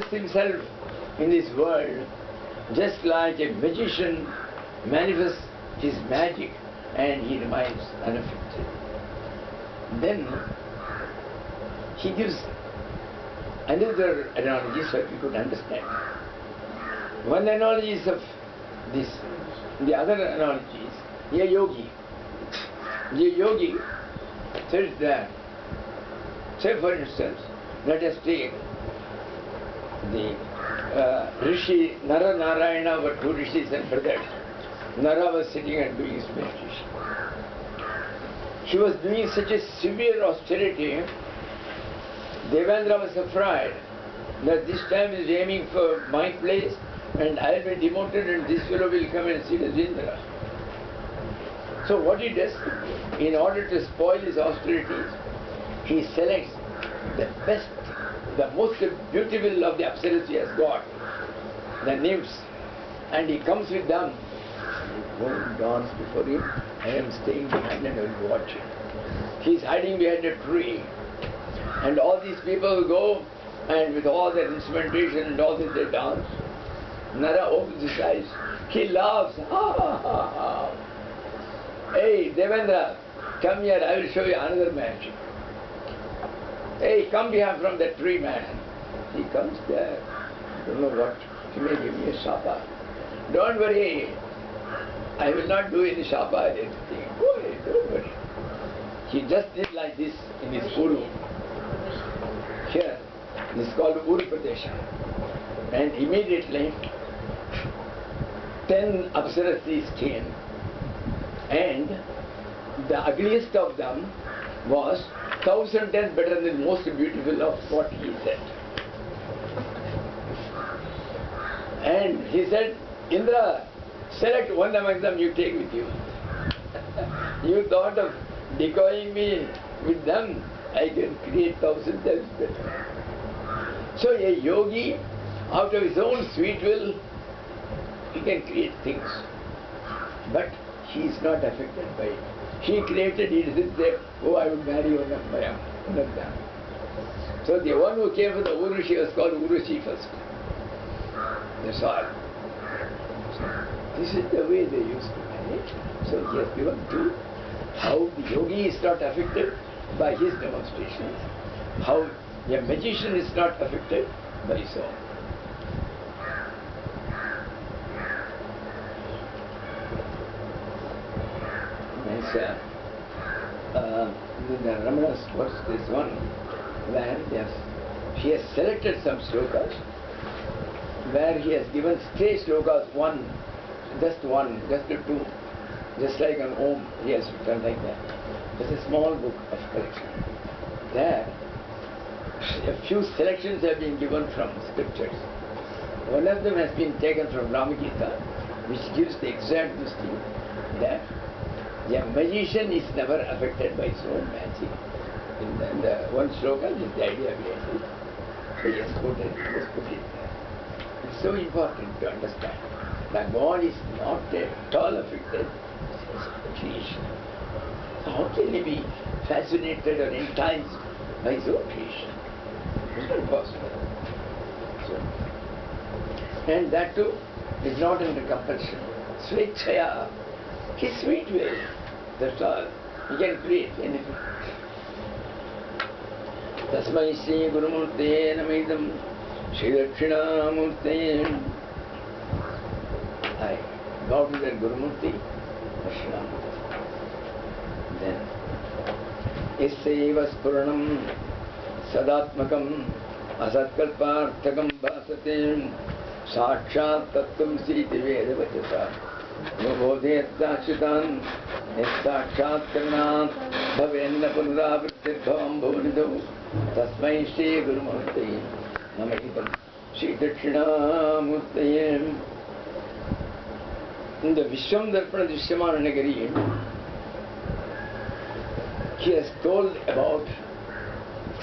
himself in this world just like a magician manifests his magic and he remains unaffected. Then he gives another analogy so that we could understand. One analogy is of this, the other analogy is a yogi. A yogi says that, say for instance, let us take the Rishi Nara Narayana were two rishis and brothers. Nara was sitting and doing his meditation. He was doing such a severe austerity, Devendra was afraid that this time he is aiming for my place and I will be demoted and this fellow will come and sit as Indra. So what he does, in order to spoil his austerities, he selects the best, the most beautiful of the apsaras he has got, the nymphs, and he comes with them. Go and dance before him, I am staying behind and I will watch him. He is hiding behind a tree, and all these people go and with all their instrumentation and all this they dance. Nara opens his eyes, he laughs, ha ha ha ha. Hey Devendra, come here, I will show you another magic. Hey, come behind from that tree, man. He comes there. Don't know what. He may give me a shapa. Don't worry. I will not do any shapa or anything. Go ahead, don't worry. He just did like this in his Uru. Here, this is called Uru Pradesha. And immediately, 10 apsarasis came. And the ugliest of them was 1,000 times better than most beautiful of what he said. And he said, Indra, select one among them you take with you. You thought of decoying me with them, I can create 1,000 times better. So a yogi, out of his own sweet will, he can create things. But he is not affected by it. He created, he doesn't say, oh, I would marry one of them. So the one who came for the Urushi was called Urushi first. That's all. So this is the way they used to manage. So he has given to how the yogi is not affected by his demonstrations, how a magician is not affected by his own. The Ramana's verse, this one, where he has selected some slokas, where he has given stray slokas, just two, just like an Om, he has written like that. It's a small book of collection. There, a few selections have been given from scriptures. One of them has been taken from Ramagita, which gives the exact thing that a magician is never affected by his own magic. In the one sloka is the idea behind it. So he has put it there. It's so important to understand that God is not at all affected by creation. So how can he be fascinated or enticed by his own creation? It's not possible. So, and that too is not under compulsion. Swechaya, his sweet will. That's all. He can create anything. Tasmai Sri Gurumurte Namidam Sri Dakshinamurti. I bow to that Gurumurti, Dakshinamurti. Then Isaiva Spuranam Sadatmakam Asatkalparthakam Bhasate Sakshat Tattvam Siti Veda Vachasa Nubodhyattashitan Sakshat Karnat Bhavenna Punravrittirbhavam Bhuvanido Tasmai Sri Gurumurti Namahidam Sri Dakshinamurti. In the Vishwam Darpana Drishyamana Nagari, he has told about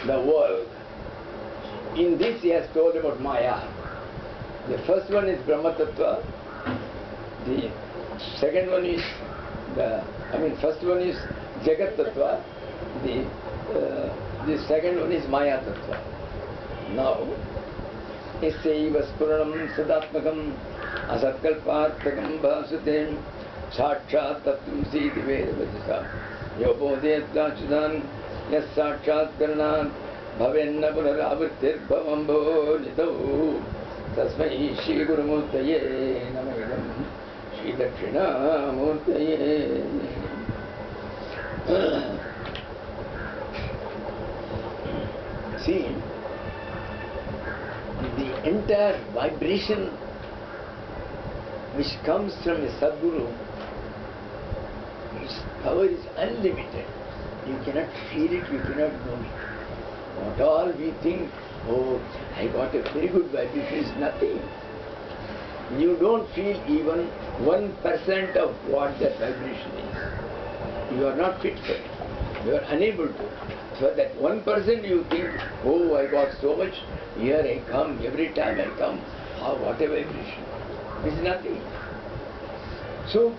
the world. In this he has told about Maya. The first one is Brahma Tattva. The second one is first one is Jagat Tattva. The second one is Maya Tattva. Now, Isaiva Spuranam Sadatmakam Asatkalpartakam Bhasutem Sakshat Tattvam Siti Veda Vajasa Yopodhyat Dakshinan Yas Sakshat Karanat Bhavenna Punaravirtir Bhavambo Nidau Tasmai Shri Gurumurtaye Namayam Shri Dakshinamurtaye. See, the entire vibration which comes from a Sadguru, its power is unlimited. You cannot feel it, you cannot know it. What all we think, oh, I got a very good vibration, is nothing. You don't feel even 1% of what that vibration is. You are not fit for it. You are unable to. So that 1% you think, oh, I got so much, here I come, every time I come, what a vibration. It's nothing. So,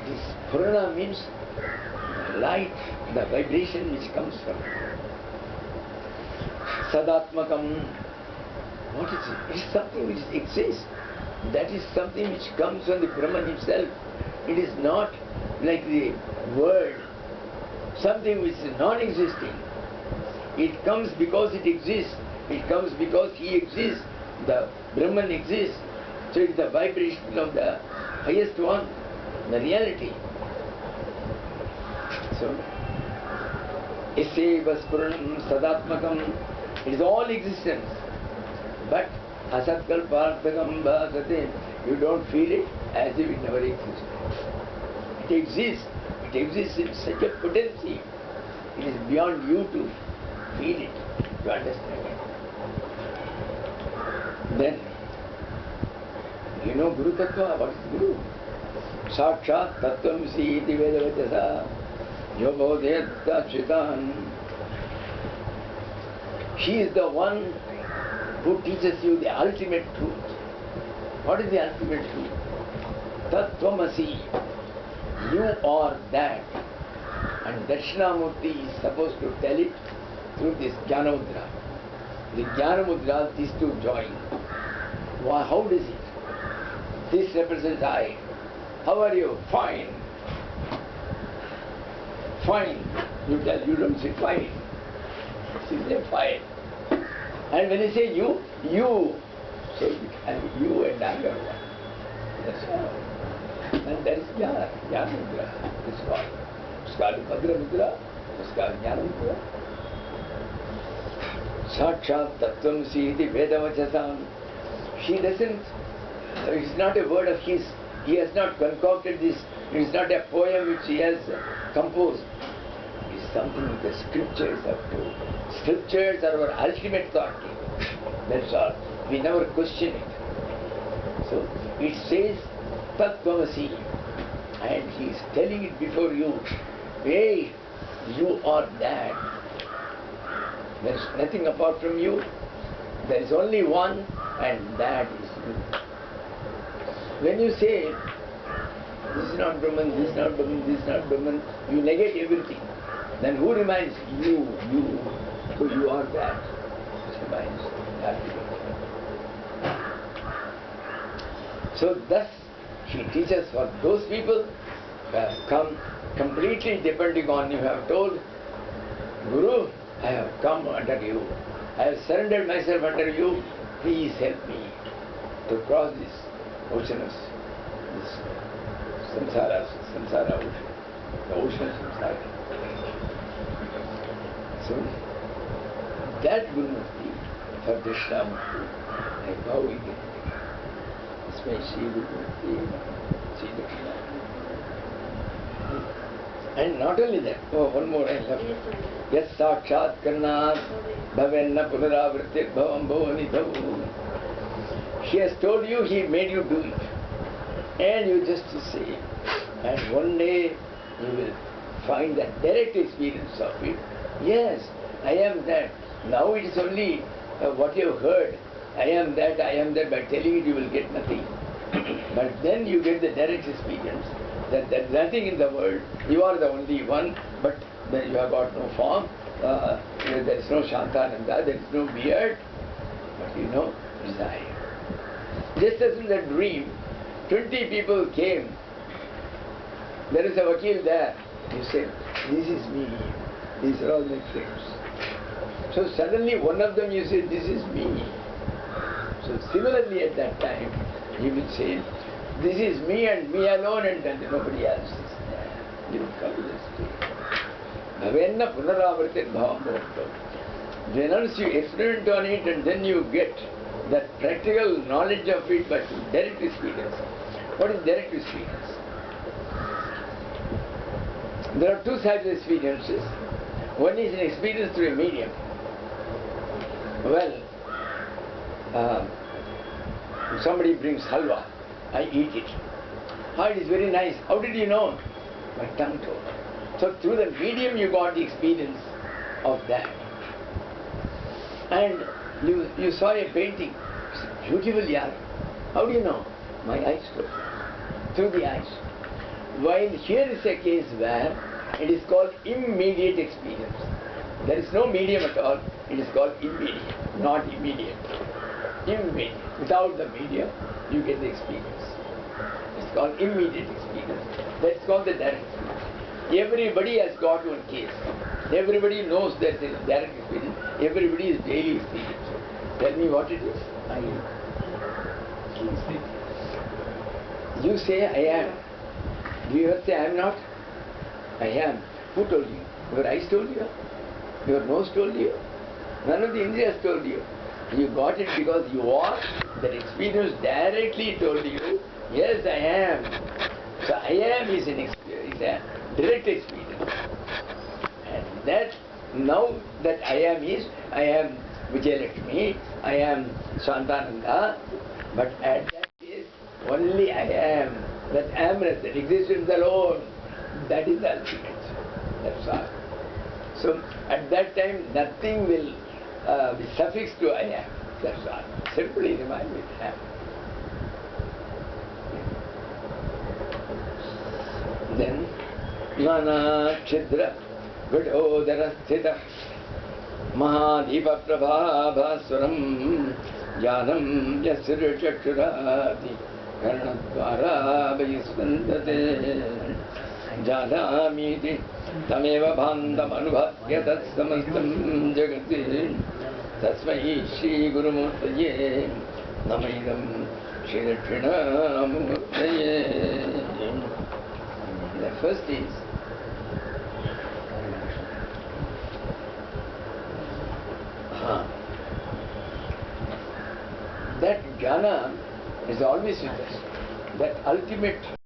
this Purana means the light, the vibration which comes from it. Sadatmakam, what is it? It is something which exists. That is something which comes from the Brahman himself. It is not like the world, something which is non-existing. It comes because it exists. It comes because he exists. The Brahman exists. So it is the vibration of the highest one, the reality. So, Isaiva Spuranam Sadatmakam, it is all existence. But Asatkalpartakam Bhasate, you don't feel it as if it never existed. It exists. It exists in such a potency. It is beyond you to feel it, to understand it. Then, you know Guru Tattva, what is Guru? Sakshat Tattvam Siti Vedavachasa Yobodhyat Dakshitan. He is the one who teaches you the ultimate truth. What is the ultimate truth? Tattvamasi. You are that. And Dakshinamurti is supposed to tell it through this Jnanamudra. The Jnanamudra, these two join. How does it? This represents I. How are you? Fine. Fine. You tell, you don't say fine. You say fine. And when you say you, you. So you and I are one. That's all. And that is Jnana, Jnana Mudra. It's called. It's called Bhadra Mudra. It's called Jnana Mudra. Sakshat Tattvam Siti Vedavachasam. He doesn't, it's not a word of his. He has not concocted this. It is not a poem which he has composed. It is something the scriptures have told. Scriptures are our ultimate authority. That's all. We never question it. So it says Tattvamasi, and he is telling it before you. Hey, you are that. There is nothing apart from you. There is only one, and that is you. When you say, this is not Brahman, this is not Brahman, this is not Brahman, you negate everything. Then who remains? You. So you are that. This remains. So thus, he teaches for those people who have come completely depending on you, have told, Guru, I have come under you. I have surrendered myself under you. Please help me to cross this ocean of this samsara ocean, the ocean of samsara. So, that Gurumurti for Dakshinamurti, I bow again. It's my Sri Gurumurti, Sri Dakshinamurti. And not only that, one more I love. Yes, Sakshat Karnat Bhavenna Punaravritir Bhavam Bhavanidhavu. He has told you, he made you do it. And you just say, and one day you will find that direct experience of it. Yes, I am that. Now it is only what you have heard. I am that. By telling it you will get nothing. But then you get the direct experience that there is nothing in the world. You are the only one, but you have got no form. There is no Shantananda, there is no beard. But you know, desire. Just as in the dream, 20 people came. There is a vakil there. You say, this is me. These are all my friends. So suddenly one of them you say, this is me. So similarly at that time, he will say, this is me and me alone and nobody else is there. You come to this state. Bhavenna punaravartit bhavam bhavam. Once you experiment on it and then you get that practical knowledge of it by direct experience. What is direct experience? There are two types of experiences. One is an experience through a medium. Well, somebody brings halwa, I eat it. It is very nice. How did you know? My tongue told. So through the medium you got the experience of that. And you saw a painting. It's beautiful, yaar. How do you know? My eyes told. Through the eyes. While here is a case where it is called immediate experience. There is no medium at all. It is called immediate, not immediate. Immediate. Without the medium, you get the experience. It's called immediate experience. That's called the direct experience. Everybody has got one case. Everybody knows that there is direct experience. Everybody is daily experience. Tell me what it is. You say, I am. Do you ever say, I am not? I am. Who told you? Your eyes told you? Your nose told you? None of the indriyas told you. You got it because you are. That experience directly told you, yes, I am. So I am is an experience, is a direct experience. And that, now that I am is, I am Vijayalakshmi, I am Shantananda, but at that is only I am. That amness, that existence alone, that is the ultimate. That's all. So at that time, nothing will be suffixed to I am. That's all. Simply remind me I am. Then, Nana Chidra Gudodara Sthita Mahadipa Prabhavaswaram Janam Yasir Chakshurati Karnadvara Vaisvandate Janamiti Tameva Bandham Anubhagya Tatsamastam Jagati Tasmai Shri Guru Murtaye Namaidam Shri Dakshinamurti. The first is that jnana is always with us. That ultimate